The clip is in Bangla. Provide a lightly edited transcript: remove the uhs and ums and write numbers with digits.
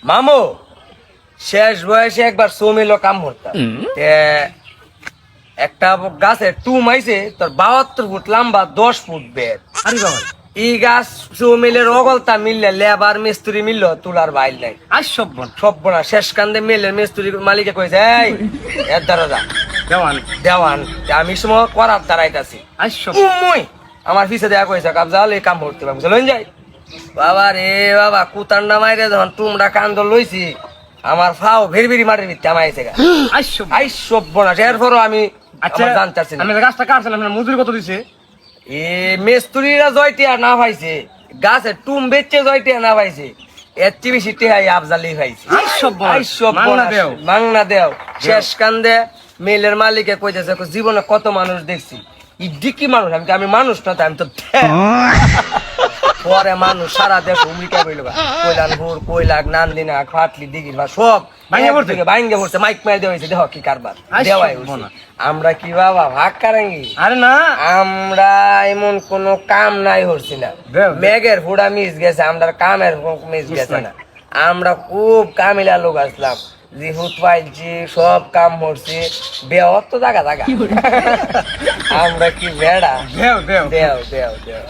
মামু শেষ বয়সে একবার সমিল কাম করতাম একটা গাছে টুম আইছে তোর 72 ফুট লম্বা 10 ফুট বেদ। আরে বাবা ই গাছ সমিলের অগলতা মিললে লেবার মিস্ত্রি মিলল তুলার বাইল নাই। আজ সব বন সব বোনা শেষ কান্দে মিলের মিস্ত্রি মালিকে কইছে এই এর দ্বারা যা দেওয়ান দেওয়ান আমি সময় করার দাঁড়াইতাছি আজ সব উম্মুই আমার পিছে দেয়া কইছে কাবজাল এই কাম করতে পারবো লইন যাই। বাবা রে বাবা কুতান্ডা মাইরে যখন টুমড়া কান্দ লইছি আমার ফাও ভেরি মাটির ভিত্তি আমাইছে গা। আজ সব আই সব বোনা এরপরও আমি আচ্ছা জানতাছি না আমি গাছটা কাটছিলাম আপনার মজুরি কত দিছে? এ মিস্ত্রিরা জয়টিয়া না পাইছে গাছে টুম বেচে জয়টিয়া না পাইছে এর চেয়ে বেশি টেহাই আফজালি পাইছে। আজ সব বন আই সব মাংনা দেও মাংনা দেও শেষ কান্দে মেলের মালিকে কইতেছে জীবনে কত মানুষ দেখছি ই ডিকি মানুষ আমি মানুষ না আমি তো পরে মানুষ সারা দেশ উমরিকা বইল কৈলানপুর কৈলাক নান্দিনা ফাটলি দিঘির বা সব ভাঙ্গে পড়ছে মাইক মাই দেওয়া হয়েছে দেহ কি কারবার দেওয়াই হইছে। আমরা কি বাবা ভাগ কারাঙ্গি আরে না আমরা এমন কোন কাম নাই হচ্ছি না মেঘের ফুড়া মিস গেছে আমরা কামের মিস গেছে না আমরা খুব কামিলা লোক আসলাম জিহুত পাইছি সব কাম করছি বেহত তো জায়গা আমরা কি বেড়া দেও দেও দেও দেও দেও